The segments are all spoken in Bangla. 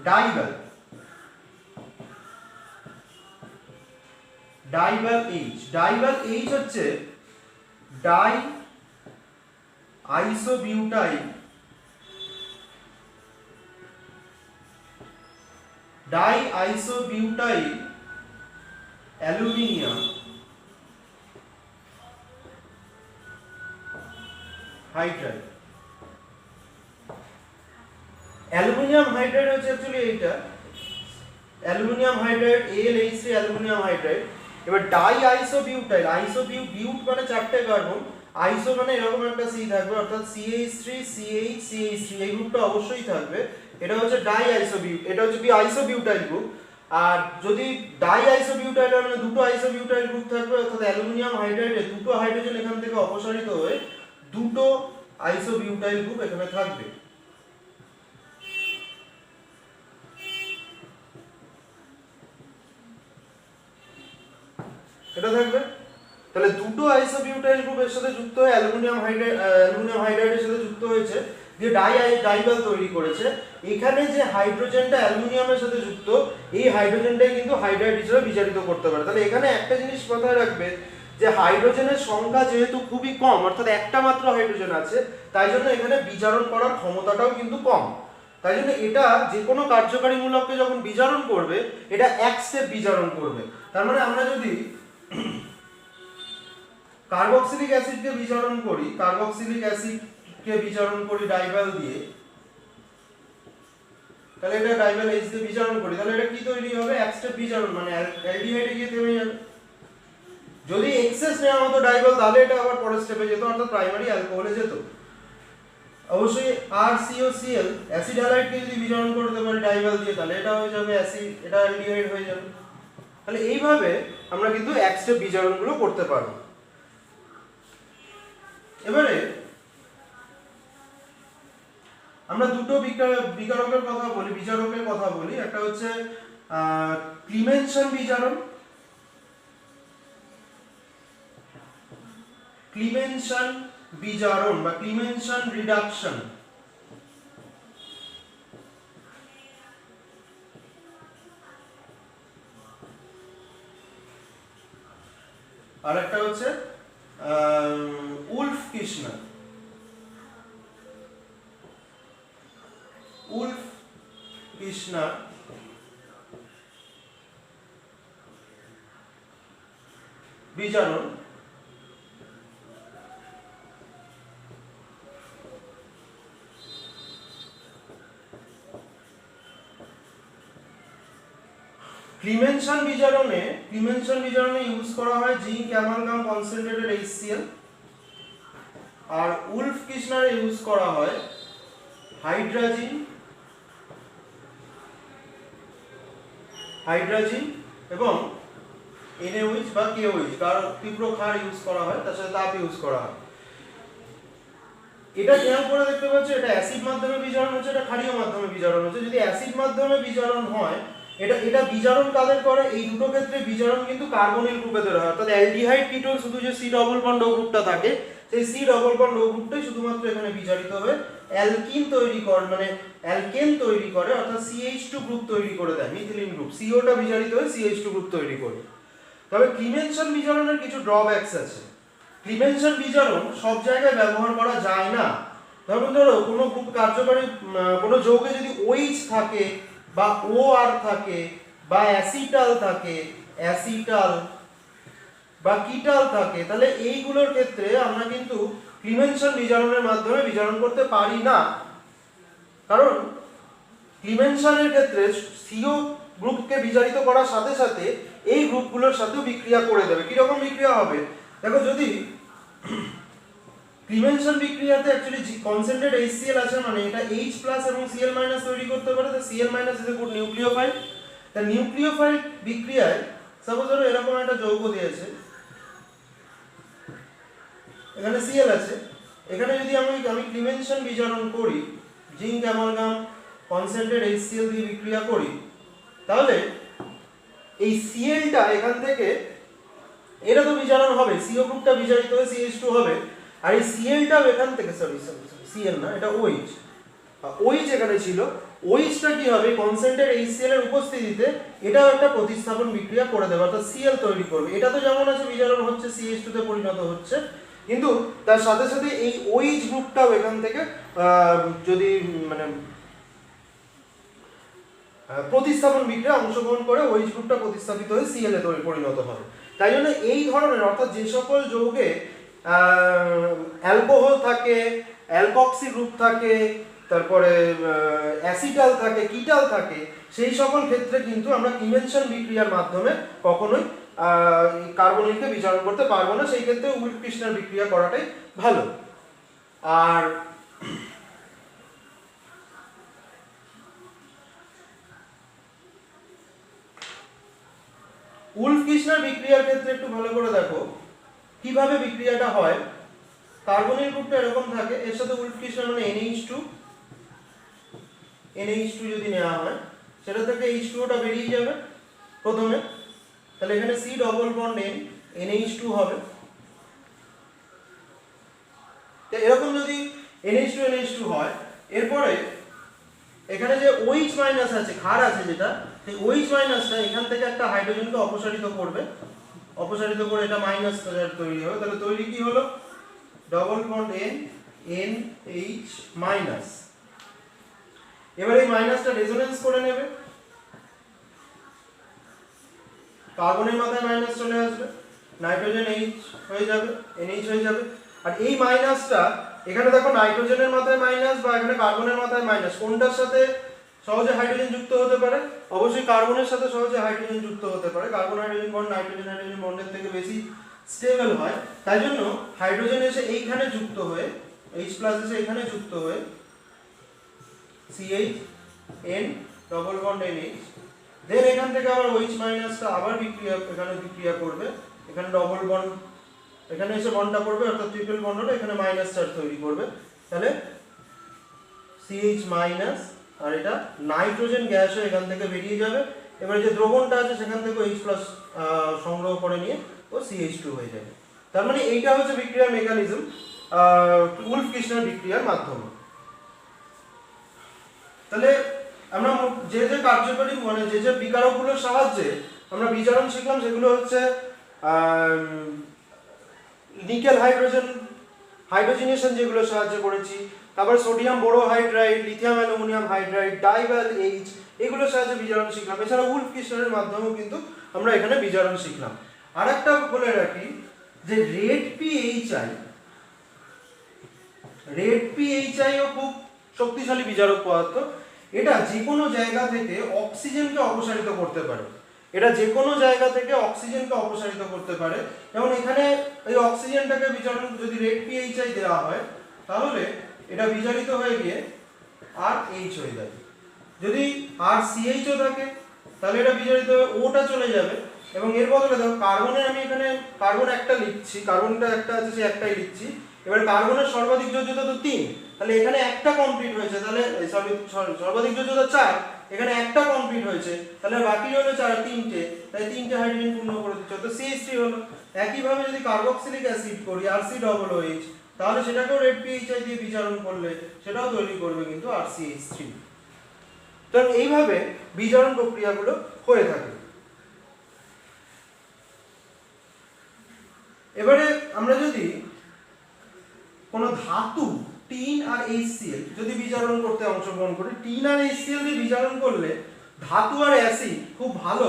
ডাইভাল, ডাইভাল এইচ, ডাইভাল এইচ হচ্ছে di isobutyl, di isobutyl aluminium hydride. Aluminium hydride হচ্ছে অ্যাকচুয়ালি এইটা, aluminium hydride AlH3 aluminium hydride. এবার ডাই আইসোবিউটাইল, বিউট মানে চারটে কার্বন, আইসো মানে এরকম একটা C থাকবে, অর্থাৎ CH3 CH CH3 এই গ্রুপটা অবশ্যই থাকবে। এটা হচ্ছে ডাই আইসোবিউট, এটা হচ্ছে আইসোবিউটাইল গ্রুপ। আর যদি ডাই আইসোবিউটাইল মানে দুটো আইসোবিউটাইল গ্রুপ থাকবে, অর্থাৎ অ্যালুমিনিয়াম হাইড্রাইডে দুটো হাইড্রোজেন এখান থেকে অপসারিত হয়ে দুটো আইসোবিউটাইল গ্রুপ এখানে থাকবে। এটা থাকবে, তাহলে দুটো আইসোবিউটাইল গ্রুপ এর সাথে যুক্ত হয়ে অ্যালুমিনিয়াম হাইড্রাইডের সাথে যুক্ত হয়েছে, যে ডাইভাল তৈরি করেছে। এখানে যে হাইড্রোজেনটা অ্যালুমিনিয়ামের সাথে যুক্ত, এই হাইড্রোজেনটাই কিন্তু হাইড্রাইড হিসেবে বিজারিত করতে পারে। তাহলে এখানে একটা জিনিস মাথায় রাখবে যে হাইড্রোজেনের সংখ্যা যেহেতু খুবই কম, অর্থাৎ একটা মাত্র হাইড্রোজেন আছে, তাই জন্য এখানে বিজারণ করার ক্ষমতাটাও কিন্তু কম। তাই জন্য এটা যে কোনো কার্যকারী মূলককে যখন বিজারণ করবে, এটা এক স্টেপ বিজারণ করবে। তার মানে আমরা যদি কার্বক্সিলিক অ্যাসিডকে বিজারণ করি, কার্বক্সিলিক অ্যাসিডকে বিজারণ করি ডাইভাল দিয়ে, তাহলে এটা ডাইভাল এইচ দিয়ে বিজারণ করি, তাহলে এটা কি তৈরি হবে? এক স্টেপ বিজারণ, মানে অ্যালডিহাইডে গিয়ে থেমে যাবে। যদি এক্সেস নেওয়া হতো ডাইভাল, তাহলে এটা আবার পরের স্টেপে যেত, অর্থাৎ প্রাইমারি অ্যালকোহলে যেত। অবশ্যই RCOCl অ্যাসিড হ্যালাইডকে যদি বিজারণ করতে পারি ডাইভাল দিয়ে, তাহলে এটা হয়ে যাবে অ্যাসিড, এটা অ্যালডিহাইড হয়ে যাবে। তাহলে এইভাবে আমরা কিন্তু এক স্টেপ বিজারণগুলো করতে পারবো। এবারে আমরা দুটো বিকারকের কথা বলি, বিজারকের কথা বলি। একটা হচ্ছে ক্লিমেনসন বিজারণ, ক্লিমেনসন বিজারণ বা ক্লিমেনসন রিডাকশন। আর একটা হচ্ছে উলফ-কির্শনার, উলফ-কির্শনার বিজারণ। ক্লিমেনসন বিজারণে ইউজ করা হয় জিঙ্ক অ্যামালগাম কনসেন্ট্রেটেড HCl, আর উলফ-কির্শনারে ইউজ করা হয় হাইড্রাজিন এবং NaOH বা KOH, কার তীব্র ক্ষার ইউজ করা হয়, তার সাথে তাপ ইউজ করা হয়। এটা খেয়াল করে দেখতে পাচ্ছ, এটা অ্যাসিড মাধ্যমে বিজারণ হচ্ছে, এটা ক্ষারীয় মাধ্যমে বিজারণ হচ্ছে। যদি অ্যাসিড মাধ্যমে বিজারণ হয়, এটা বিজারণ কাদের করে? এই দুটো ক্ষেত্রে বিজারণ কিন্তু কার্বনিল গ্রুপেদের হয়, অর্থাৎ অ্যালডিহাইড কিটোন শুধু যে C ডবল বন্ড ও গ্রুপটা থাকে, সেই C ডবল বন্ড ও গ্রুপটাই শুধুমাত্র এখানে বিজারিত হবে অ্যালকিন তৈরি করে, মানে অ্যালকেন তৈরি করে, অর্থাৎ CH2 গ্রুপ তৈরি করে দেয়, মিথিলিন গ্রুপ। CO টা বিজারিত হয়ে CH2 গ্রুপ তৈরি করে। তবে ক্লিমেনসন বিজারণের কিছু ড্রব্যাকস আছে। ক্লিমেনসন বিজারণ সব জায়গায় ব্যবহার করা যায় না। ধরো কোনো গ্রুপ কার্যকারী কোনো যৌগে যদি OH থাকে বা OR থাকে বা অ্যাসিটাল থাকে, বা কিটাল থাকে, তাহলে এইগুলোর ক্ষেত্রে আমরা কিন্তু ক্লিমেনসন বিজারণের মাধ্যমে বিজারণ করতে পারি না। কারণ ক্লিমেনসনের ক্ষেত্রে CO গ্রুপকে বিজারিত করার সাথে সাথে এই গ্রুপগুলোর সাথেও বিক্রিয়া করে দেবে। কিরকম বিক্রিয়া হবে? দেখো, যদি ক্লিমেনসন বিক্রিয়াতে অ্যাকচুয়ালি কনসেন্ট্রেট HCl আছে, মানে এটা H+ এবং Cl- তৈরি করতে পারে। তো Cl- is a good nucleophile. তা নিউক্লিওফাইল বিক্রিয়ায় সাপোজ ধরো এরকম একটা যৌগ দিয়েছে, এখানে Cl আছে, এখানে যদি আমি ক্লিমেনসন বিজারণ করি, জিঙ্ক অ্যামালগাম কনসেন্ট্রেট HCl দিয়ে বিক্রিয়া করি, তাহলে এই Cl-টা এখান থেকে, এটা তো বিজারণ হবে, CO গ্রুপটা বিজারিত হয়ে CH2 হবে, আর এই Cl-টাও এখান থেকে, সরি Cl না, এটা OH এখানে ছিল, ওইচটা কি হবে কনসেন্ট্রেট HCl এর উপস্থিতিতে এটাও একটা প্রতিস্থাপন বিক্রিয়া করে দেবে, অর্থাৎ Cl তৈরি করবে। এটা তো যেমন আছে বিজারণ হচ্ছে CH2 তে পরিণত হচ্ছে, কিন্তু তার সাথে সাথে এই OH গ্রুপটাও এখান থেকে যদি মানে প্রতিস্থাপন বিক্রিয়া অংশগ্রহণ করে OH গ্রুপটা প্রতিস্থাপিত হয়ে Cl এ পরিণত হবে। তাই জন্য এই ধরনের অর্থাৎ যে সকল যৌগে অ্যালকোহল থাকে, অ্যালকক্সি গ্রুপ থাকে, তারপরে অ্যাসিটাল থাকে, কিটাল থাকে, সেই সকল ক্ষেত্রে কিন্তু আমরা ইমেনশন বিক্রিয়ার মাধ্যমে কখনোই কার্বনিলকে বিজারণ করতে পারবো না, সেই ক্ষেত্রে উইলফ-কির্শনার বিক্রিয়া করাটাই ভালো। আর উইলফ-কির্শনার বিক্রিয়ার ক্ষেত্রে একটু ভালো করে দেখো কিভাবে বিক্রিয়াটা হয়। কার্বনিল গ্রুপটা এরকম থাকে, এর সাথে উইলফ-কির্শনার মানে NH2 যদি নেওয়া হয় সেটা থেকে H2O টা বেরিয়ে যাবে প্রথমে, তাহলে এখানে C double bond N NH2 হবে। তো এরকম যদি NH2 হয়, এরপরে এখানে যে OH মাইনাস আছে, ক্ষার আছে যেটা, সেই OH মাইনাসটা এখান থেকে একটা হাইড্রোজেনকে অপসারিত করবে, অপসারিত করে এটা মাইনাস তৈরি হবে। তাহলে তৈরি কি হলো double bond N NH minus. এবার এই মাইনাসটা রেজোনেন্স করে নেবে, কার্বনের মাথায় মাইনাস চলে আসবে, নাইট্রোজেন H হয়ে যাবে, NH হয়ে যাবে। আর এই মাইনাসটা এখানে দেখো নাইট্রোজেনের মাথায় মাইনাস বা এখানে কার্বনের মাথায় মাইনাস, কোনটার সাথে সহজে হাইড্রোজেন যুক্ত হতে পারে? অবশ্যই কার্বনের সাথে সহজে হাইড্রোজেন যুক্ত হতে পারে। কার্বন হাইড্রোজেন বন্ড নাইট্রোজেন বন্ডের থেকে বেশি স্টেবল হয়, তাই জন্য হাইড্রোজেন এসে এইখানে যুক্ত হয়ে H+ এসে এখানে যুক্ত হয়ে CH N double bond NH, দেন এখান থেকে আবার OH মাইনাসটা আবার এখানে বিক্রিয়া করবে, এখানে ডবল বন্ড এখানে এসে বন্ডটা করবে, অর্থাৎ ট্রিপল বন্ড হলো, এখানে মাইনাস চার্জ তৈরি করবে। তাহলে CH মাইনাস আর এটা নাইট্রোজেন গ্যাস হয়ে এখান থেকে বেরিয়ে যাবে। এবারে যে দ্রবণটা আছে সেখান থেকে H+ সংগ্রহ করে নিয়ে ও CH2 হয়ে যাবে। তার মানে এইটা হচ্ছে বিক্রিয়ার মেকানিজম উইলফ-কির্শনার বিক্রিয়ার মাধ্যমে। তাহলে আমরা যে যে কার্যকরী মানে যে যে বিকারকগুলোর সাহায্যে আমরা বিজারণ শিখলাম সেগুলো হচ্ছে নিকেল হাইড্রোজেনেশন যেগুলো সাহায্য করেছি, তারপর sodium borohydride, lithium aluminium hydride, DIBAL H, এগুলোর সাহায্যে বিজারণ শিখলাম। এছাড়া উইলফ-কির্শনারের মাধ্যমেও কিন্তু আমরা এখানে বিজারণ শিখলাম। আরেকটা বলে রাখি যে রেড PHI ও খুব শক্তিশালী বিজারক পদার্থ। এটা যে কোনো জায়গা থেকে অক্সিজেনকে অপসারিত করতে পারে, যেমন এখানে এই অক্সিজেনটাকে বিজারণ যদি রেড PHI দেওয়া হয় তাহলে এটা বিজারিত হয়ে গিয়ে RH হয়ে যাবে। যদি RCH ও থাকে তাহলে এটা বিজারিত হয়ে ওটা চলে যাবে, এবং এর বদলে দেখো কার্বনের আমি এখানে কার্বন একটা লিখছি, কার্বনটা একটা আছে সে একটাই লিখছি। এবার কার্বনের সর্বাধিক যোজ্যতা তো 3, তাহলে এখানে একটা কমপ্লিট হয়েছে, তাহলে সর্বাধিক যোজ্যতা 4, এখানে একটা কমপ্লিট হয়েছে, তাহলে বাকি হলো 3টে, তাই 3টে হাইড্রোজেন পূর্ণ করে দিচ্ছে, তো CH3 হলো। একইভাবে যদি কার্বক্সিলিক অ্যাসিড করি RCOOH, তাহলে সেটাকেও রেড PHI দিয়ে বিজারণ করলে সেটাও তৈরি করবে কিন্তু RCH3। তো এইভাবে বিজারণ প্রক্রিয়াগুলো হয়ে থাকে। এবারে আমরা যদি কোনো ধাতু টিন আর HCl যদি বিজারণ করতে অংশগ্রহণ করি, টিন আর HCl দিয়ে বিজারণ করলে ধাতু আর অ্যাসিড খুব ভালো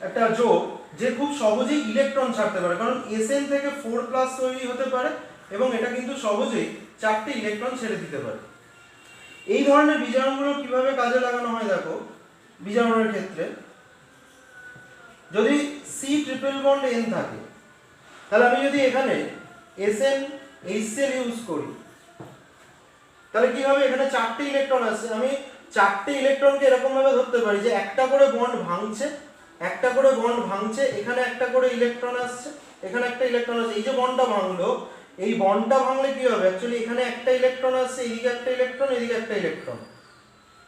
একটা যোগ যে খুব সহজেই ইলেকট্রন ছাড়তে পারে, কারণ Sn থেকে 4+ তৈরি হতে পারে এবং এটা কিন্তু সহজেই 4টে ইলেকট্রন ছেড়ে দিতে পারে। এই ধরনের বিজারণগুলো কিভাবে কাজে লাগানো হয় দেখো। বিজারণের ক্ষেত্রে যদি C ট্রিপল বন্ড N থাকে, তাহলে আমি যদি এখানে Sn HCl ইউজ করি তাহলে কি হবে, এখানে 4টে ইলেকট্রন আছে, আমি 4টে ইলেকট্রনকে এরকম ভাবে ধরতে পারি যে একটা করে বন্ড ভাঙছে, এখানে একটা করে ইলেকট্রন আসছে, এখানে একটা ইলেকট্রন আসছে। এই যে বন্ডটা ভাঙলো, এই বন্ডটা ভাঙলে কি হবে, অ্যাকচুয়ালি এখানে একটা ইলেকট্রন আসছে, এদিকে একটা ইলেকট্রন, এদিকে একটা ইলেকট্রন,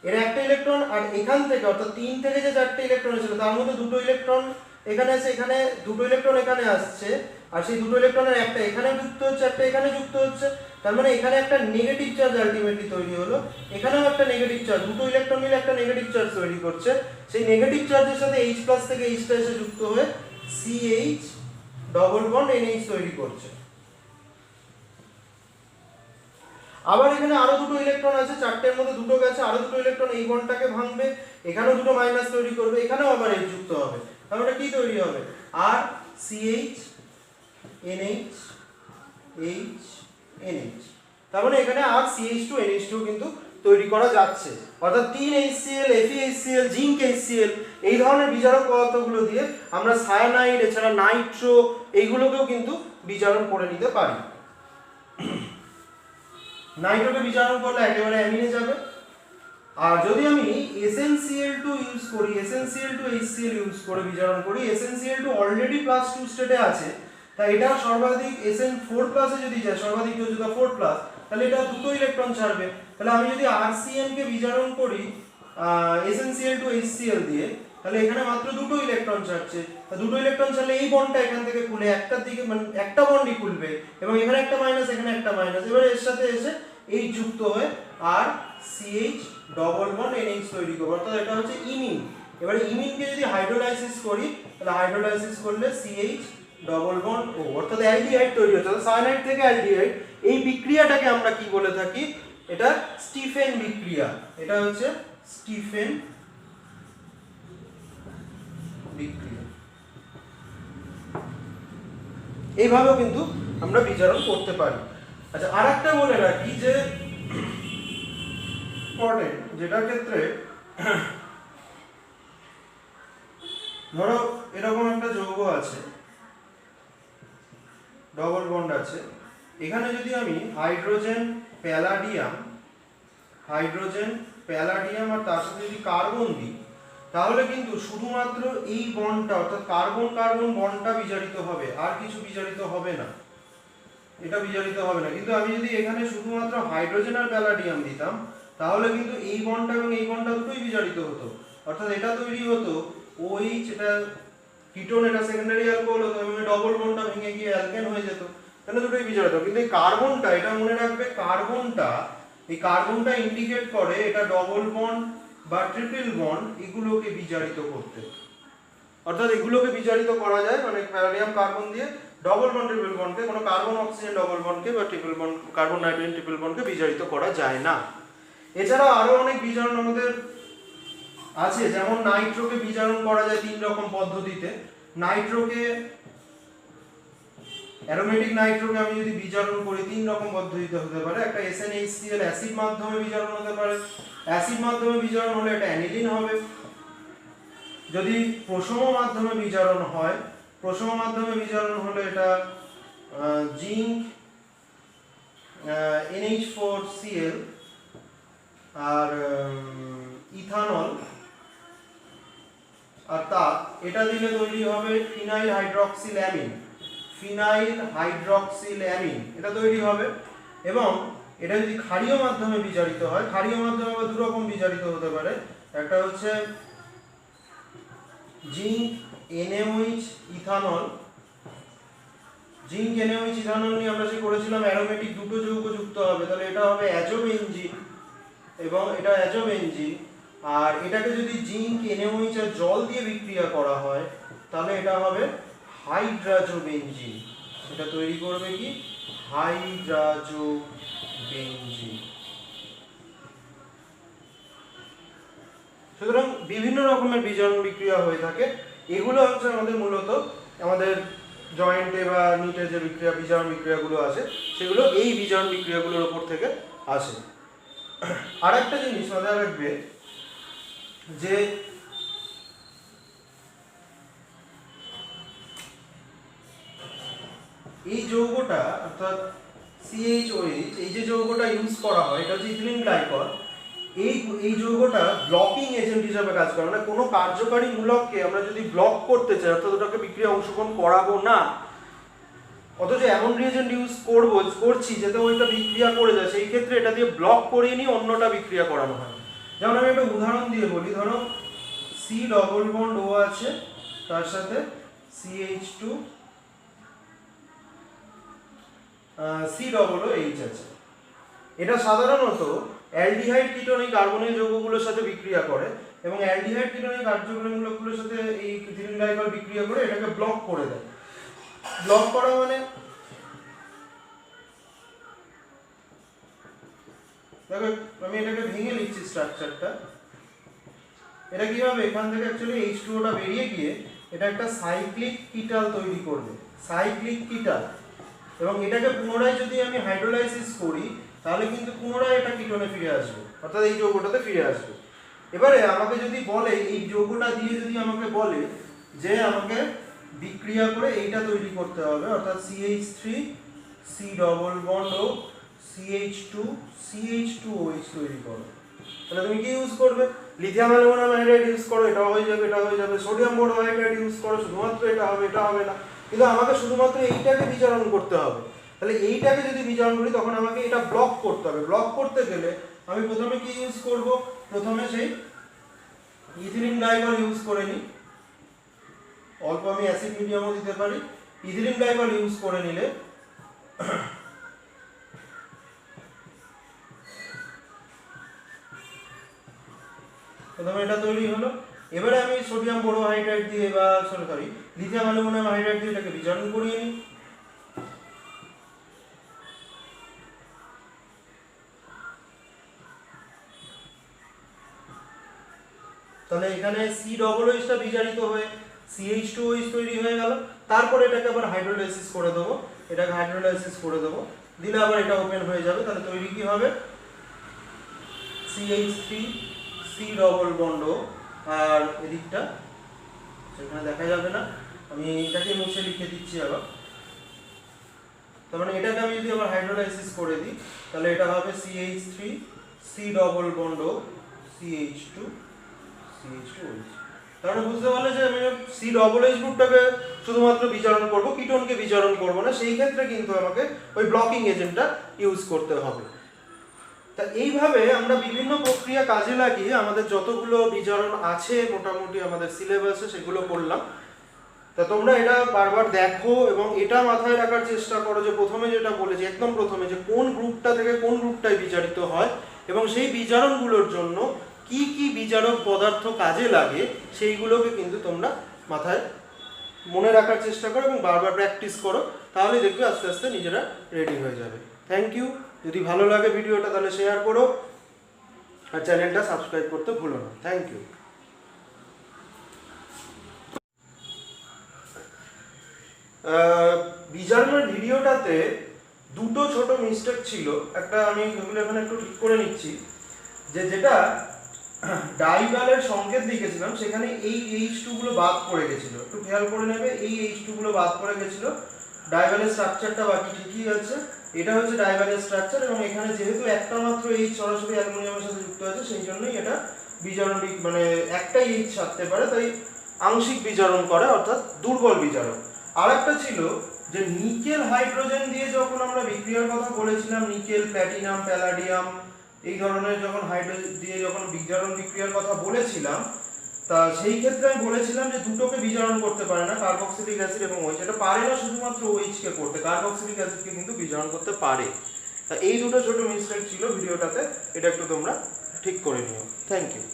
এর একটা ইলেকট্রন, আর এখান থেকে অর্থাৎ 3 থেকে যে 4টে ইলেকট্রন ছিল তার মধ্যে দুটো ইলেকট্রন এখানে আছে, এখানে দুটো ইলেকট্রন এখানে আসছে, আর সেই দুটো ইলেকট্রনের একটা এখানে যুক্ত হচ্ছে, একটা এখানে যুক্ত হচ্ছে, তার মানে এখানে একটা নেগেটিভ চার্জ আলটিমেটলি তৈরি হলো, এখানেও একটা নেগেটিভ চার্জ, দুটো ইলেকট্রন মিলে একটা নেগেটিভ চার্জ তৈরি করছে। সেই নেগেটিভ চার্জের সাথে H+ থেকে H টা এসে যুক্ত হয়ে CH ডবল বন্ড NH তৈরি করছে। আবার এখানে আরো দুটো ইলেকট্রন আছে, চারটের মধ্যে দুটো গেছে, আরো দুটো ইলেকট্রন এই বন্ডটাকে ভাঙবে, এখানেও দুটো মাইনাস তৈরি করবে, এখানেও আবার H যুক্ত হবে, তাহলে কি তৈরি হবে? আর CH NH H NH, তার মানে এখানে আর CH2 NH2 কিন্তু তৈরি করা যাচ্ছে। অর্থাৎ 3HCl FeHCl জিঙ্ক HCl এই ধরনের বিজারক পদার্থগুলো দিয়ে আমরা সায়ানাইড এছাড়া নাইট্রো এইগুলোকেও কিন্তু বিজারণ করে নিতে পারি। নাইট্রোকে বিজারণ করলে একেবারে অ্যামিনে যাবে। আর যদি আমি SnCl2 ইউজ করি, SnCl2 HCl ইউজ করে বিজারণ করি, SnCl2 অলরেডি +2 স্টেটে আছে, তাই এটা সর্বাধিক Sn4+ এ যদি যায়, সর্বাধিক যোজ্যতা 4+, তাহলে এটা দুটো ইলেকট্রন ছাড়বে। তাহলে আমি যদি RCN কে বিজারণ করি SnCl2 HCl দিয়ে, তাহলে এখানে মাত্র দুটো ইলেকট্রন ছাড়ছে। দুটো ইলেকট্রন ছাড়লে এই বন্ডটা এখান থেকে খুলে একটার দিকে, মানে একটা বন্ডই খুলবে, এবং এখানে একটা মাইনাস এখানে একটা মাইনাস, এবারে এর সাথে এসে এই যুক্ত হয়ে আর CH ডবল বন্ড NH তৈরি করবে, অর্থাৎ এটা হচ্ছে ইমিন। এবারে ইমিনকে যদি হাইড্রোলাইসিস করি, তাহলে হাইড্রোলাইসিস করলে CH ডবল বন্ড O, অর্থাৎ অ্যালডিহাইড তৈরি হচ্ছে, অর্থাৎ সায়ানাইড থেকে অ্যালডিহাইড। এই বিক্রিয়াটাকে আমরা কি বলে থাকি? এটা স্টিফেন বিক্রিয়া। এটা হচ্ছে স্টিফেন বিক্রিয়া। এইভাবেও কিন্তু আমরা বিজারণ করতে পারি। আচ্ছা, আরেকটা বলে রাখি যে ইম্পর্টেন্ট, যেটার ক্ষেত্রে ধরো এরকম একটা যৌগ আছে, ডবল বন্ড আছে, এখানে যদি আমি হাইড্রোজেন প্যালাডিয়াম আর তার সাথে যদি কার্বন দিই, তাহলে কিন্তু শুধুমাত্র এই বন্ডটা, অর্থাৎ কার্বন কার্বন বন্ডটা বিজারিত হবে, আর কিছু বিজারিত হবে না, এটা বিজারিত হবে না। কিন্তু আমি যদি এখানে শুধুমাত্র হাইড্রোজেন আর প্যালাডিয়াম দিতাম, তাহলে কিন্তু এই বন্ডটা এবং এই বন্ডটা দুটোই বিজারিত হতো, অর্থাৎ এটা তৈরি হতো OH, এটা কিটোন, এটা সেকেন্ডারি অ্যালকোহল হতো, এবং ডবল বন্ডটা ভেঙে গিয়ে অ্যালকেন হয়ে যেত, তাহলে দুটোই বিজারিত। কিন্তু এই কার্বনটা, এটা মনে রাখবে, এই কার্বনটা ইন্ডিকেট করে এটা ডবল বন্ড বা ট্রিপল বন্ড এগুলোকে বিজারিত করতে, অর্থাৎ এগুলোকে বিজারিত করা যায়, মানে প্যালাডিয়াম কার্বন দিয়ে ডবল বন্ড ট্রিপল বন্ডকে, কোনো কার্বন অক্সিজেন ডবল বন্ডকে বা triple bond carbon nitrogen triple বন্ডকে বিজারিত করা যায় না। এছাড়াও আরো অনেক বিজারণ আমাদের আছে, যেমন নাইট্রোকে বিজারণ করা যায় 3 রকম পদ্ধতিতে। নাইট্রোকে, অ্যারোমেটিক নাইট্রোকে আমি যদি বিজারণ করি 3 রকম পদ্ধতিতে হতে পারে। একটা SnHCl অ্যাসিড মাধ্যমে বিজারণ হতে পারে, অ্যাসিড মাধ্যমে বিজারণ হলে এটা অ্যানিলিন হবে। যদি প্রশম মাধ্যমে বিজারণ হয়, প্রশম মাধ্যমে বিজারণ হলে এটা জিঙ্ক NH4Cl আর ইথানল আর তা, এটা দিলে তৈরি হবে ফিনাইল হাইড্রক্সিল অ্যামিন, এটা তৈরি হবে। এবং এটা যদি ক্ষারীয় মাধ্যমে বিজারিত হয়, ক্ষারীয় মাধ্যমে আবার 2 রকম বিজারিত হতে পারে। একটা হচ্ছে জিঙ্ক NaOH ইথানল, নিয়ে আমরা যে করেছিলাম অ্যারোমেটিক দুটো যৌগ যুক্ত হবে, তাহলে এটা হবে অ্যাজোবেনজিন, এবং এটা অ্যাজোবেনজিন। আর এটাকে যদি জিঙ্ক NaOH আর জল দিয়ে বিক্রিয়া করা হয়, তাহলে এটা হবে হাইড্রাজোবেনজিন। এটা তৈরি করবে কি? হাইড্রাজোবেনজিন। সুতরাং বিভিন্ন রকমের বিজারণ বিক্রিয়া হয়ে থাকে। এগুলো হচ্ছে আমাদের মূলত আমাদের জয়েন্টে বা নিটে যে বিজারণ বিক্রিয়াগুলো আছে, সেগুলো এই বিজারণ বিক্রিয়াগুলোর উপর থেকে আসে। আর একটা জিনিস মাথায় রাখবে যে এই যৌগটা, অর্থাৎ CHOH, এই যে যৌগটা ইউজ করা হয়, এটা হচ্ছে ইথিলিন গ্লাইকল। এই যৌগটা ব্লকিং এজেন্ট হিসেবে কাজ করে, মানে কোনো কার্যকারী মূলককে আমরা যদি ব্লক করতে চাই, অর্থাৎ ওটাকে বিক্রিয়া অংশগ্রহণ করাবো না, অথচ এমন রিয়েজেন্ট ইউজ করছি যাতে ওইটা বিক্রিয়া করে যায়, সেই ক্ষেত্রে এটা দিয়ে ব্লক করিয়ে নিয়ে অন্যটা বিক্রিয়া করানো হয়। যেমন আমি একটা উদাহরণ দিয়ে বলি, ধরো C ডবল বন্ড O আছে, তার সাথে CH2 C double O H আছে। এটা সাধারণত অ্যালডিহাইড কিটোন এই কার্বনিল যৌগগুলোর সাথে বিক্রিয়া করে এবং অ্যালডিহাইড কিটোন এই কার্যকরণগুলোর সাথে এই ইথিলিন গ্লাইকল বিক্রিয়া করে এটাকে ব্লক করে দেয়। ব্লক করা মানে দেখো আমি এটাকে ভেঙে নিচ্ছি স্ট্রাকচারটা। এটা কি হবে, এখান থেকে অ্যাকচুয়ালি H2O টা বেরিয়ে গিয়ে এটা একটা সাইক্লিক কিটাল তৈরি করবে, সাইক্লিক কিটাল। এবং এটাকে পুনরায় যদি আমি হাইড্রোলাইসিস করি তাহলে কিন্তু পুনরায় এটা কিটোনে ফিরে আসবে, অর্থাৎ এই যৌগটাতে ফিরে আসবে। এবারে আমাকে যদি বলে এই যৌগটা দিয়ে যদি আমাকে বলে যে আমাকে বিক্রিয়া করে এইটা তৈরি করতে হবে, অর্থাৎ CH3 C ডবল বন্ড ও CH2 CH2OH তৈরি করো, তাহলে তুমি কি ইউজ করবে? লিথিয়াম অ্যালুমিনিয়াম হাইড্রাইড ইউজ করো, এটা হয়ে যাবে, এটা হয়ে যাবে। সোডিয়াম বোরোহাইড্রাইড ইউজ করো, শুধুমাত্র এটা হবে, এটা হবে না। কিন্তু আমাকে শুধুমাত্র এইটাকে বিজারণ করতে হবে। তাহলে এইটাকে যদি বিজারণ করি তখন আমাকে এটা ব্লক করতে হবে। ব্লক করতে গেলে আমি প্রথমে কি ইউজ করব? প্রথমে সেই ইথিলিন গ্লাইকল ইউজ করে নিই, অল্প আমি অ্যাসিড মিডিয়ামও দিতে পারি। ইথিলিন গ্লাইকল ইউজ করে নিলে প্রথমে এটা তৈরি হলো। এবারে আমি সোডিয়াম বোরোহাইড্রাইড দিয়ে বা সরি লিথিয়াম অ্যালুমিনিয়াম হাইড্রাইড দিয়ে এটাকে বিজারণ করিয়ে নিই। তাহলে এখানে সি ডবল ওইচটা বিজারিত হয়ে CH2OH তৈরি হয়ে গেল। তারপর এটাকে আবার হাইড্রোলাইসিস করে দেবো, এটাকে হাইড্রোলাইসিস করে দেবো, দিলে আবার এটা ওপেন হয়ে যাবে। তাহলে তৈরি কি হবে? CH3 C ডবল বন্ড আর এদিকটা সেখানে দেখা যাবে না, আমি এটাকে মুছে লিখে দিচ্ছি আবার। তার মানে এটাকে আমি যদি আবার হাইড্রোলাইসিস করে দিই তাহলে এটা হবে CH3 C double bond CH2 CH2OH। তাহলে বুঝতে পারলে যে আমি C ডবল H গ্রুপটাকে শুধুমাত্র বিজারণ করব, কিটোনকে বিজারণ করব না। সেই ক্ষেত্রে কিন্তু আমাকে ওই ব্লকিং এজেন্টটা ইউজ করতে হবে। তা এইভাবে আমরা বিভিন্ন প্রক্রিয়া কাজে লাগিয়ে আমাদের যতগুলো বিজারণ আছে মোটামুটি আমাদের সিলেবাসে সেগুলো করলাম। তা তোমরা এটা বারবার দেখো এবং এটা মাথায় রাখার চেষ্টা করো যে প্রথমে যেটা বলেছি একদম প্রথমে, যে কোন গ্রুপটা থেকে কোন গ্রুপটায় বিজারিত হয় এবং সেই বিজারণগুলোর জন্য কি কি বিজারক পদার্থ কাজে লাগে সেইগুলোকে কিন্তু তোমরা মাথায় মনে রাখার চেষ্টা করো এবং বারবার প্র্যাকটিস করো, তাহলে দেখবে আস্তে আস্তে নিজেরা রেডি হয়ে যাবে। Thank you. যদি ভালো লাগে ভিডিওটা তাহলে শেয়ার করো আর চ্যানেলটা সাবস্ক্রাইব করতে ভুলো না। Thank you. বিজারণের ভিডিওটাতে দুটো ছোট মিস্টেক ছিল, একটা আমি ওগুলো এখানে একটু ঠিক করে নিচ্ছি। যেটা ডাইভালের সংকেত লিখেছিলাম সেখানে এই H2 গুলো বাদ পড়ে গেছিল, একটু খেয়াল করে নেবে। এই H2 গুলো বাদ পড়ে গেছিল, ডাইভালের স্ট্রাকচারটা বাকি ঠিকই আছে। এটা হচ্ছে ডাইভালের স্ট্রাকচার এবং এখানে যেহেতু একটা মাত্র H সরাসরি অ্যালুমিনিয়ামের সাথে যুক্ত আছে সেই জন্যই এটা বিজারণ মানে একটাই H ছাড়তে পারে, তাই আংশিক বিজারণ করে, অর্থাৎ দুর্বল বিজারণ। আর একটা ছিল যে নিকেল হাইড্রোজেন দিয়ে যখন আমরা বিক্রিয়ার কথা বলেছিলাম, নিকেল প্ল্যাটিনাম প্যালাডিয়াম এই ধরনের যখন হাইড্রোজেন দিয়ে যখন বিজারণ বিক্রিয়ার কথা বলেছিলাম, তা সেই ক্ষেত্রে আমি বলেছিলাম যে দুটোকে বিজারণ করতে পারে না, কার্বক্সিলিক অ্যাসিড এবং OH। এটা পারে না শুধুমাত্র OH কে করতে, কার্বক্সিলিক অ্যাসিডকে কিন্তু বিজারণ করতে পারে। তা এই দুটো ছোট মিস্টেক ছিল ভিডিওটাতে, এটা একটু তোমরা ঠিক করে নিও। Thank you.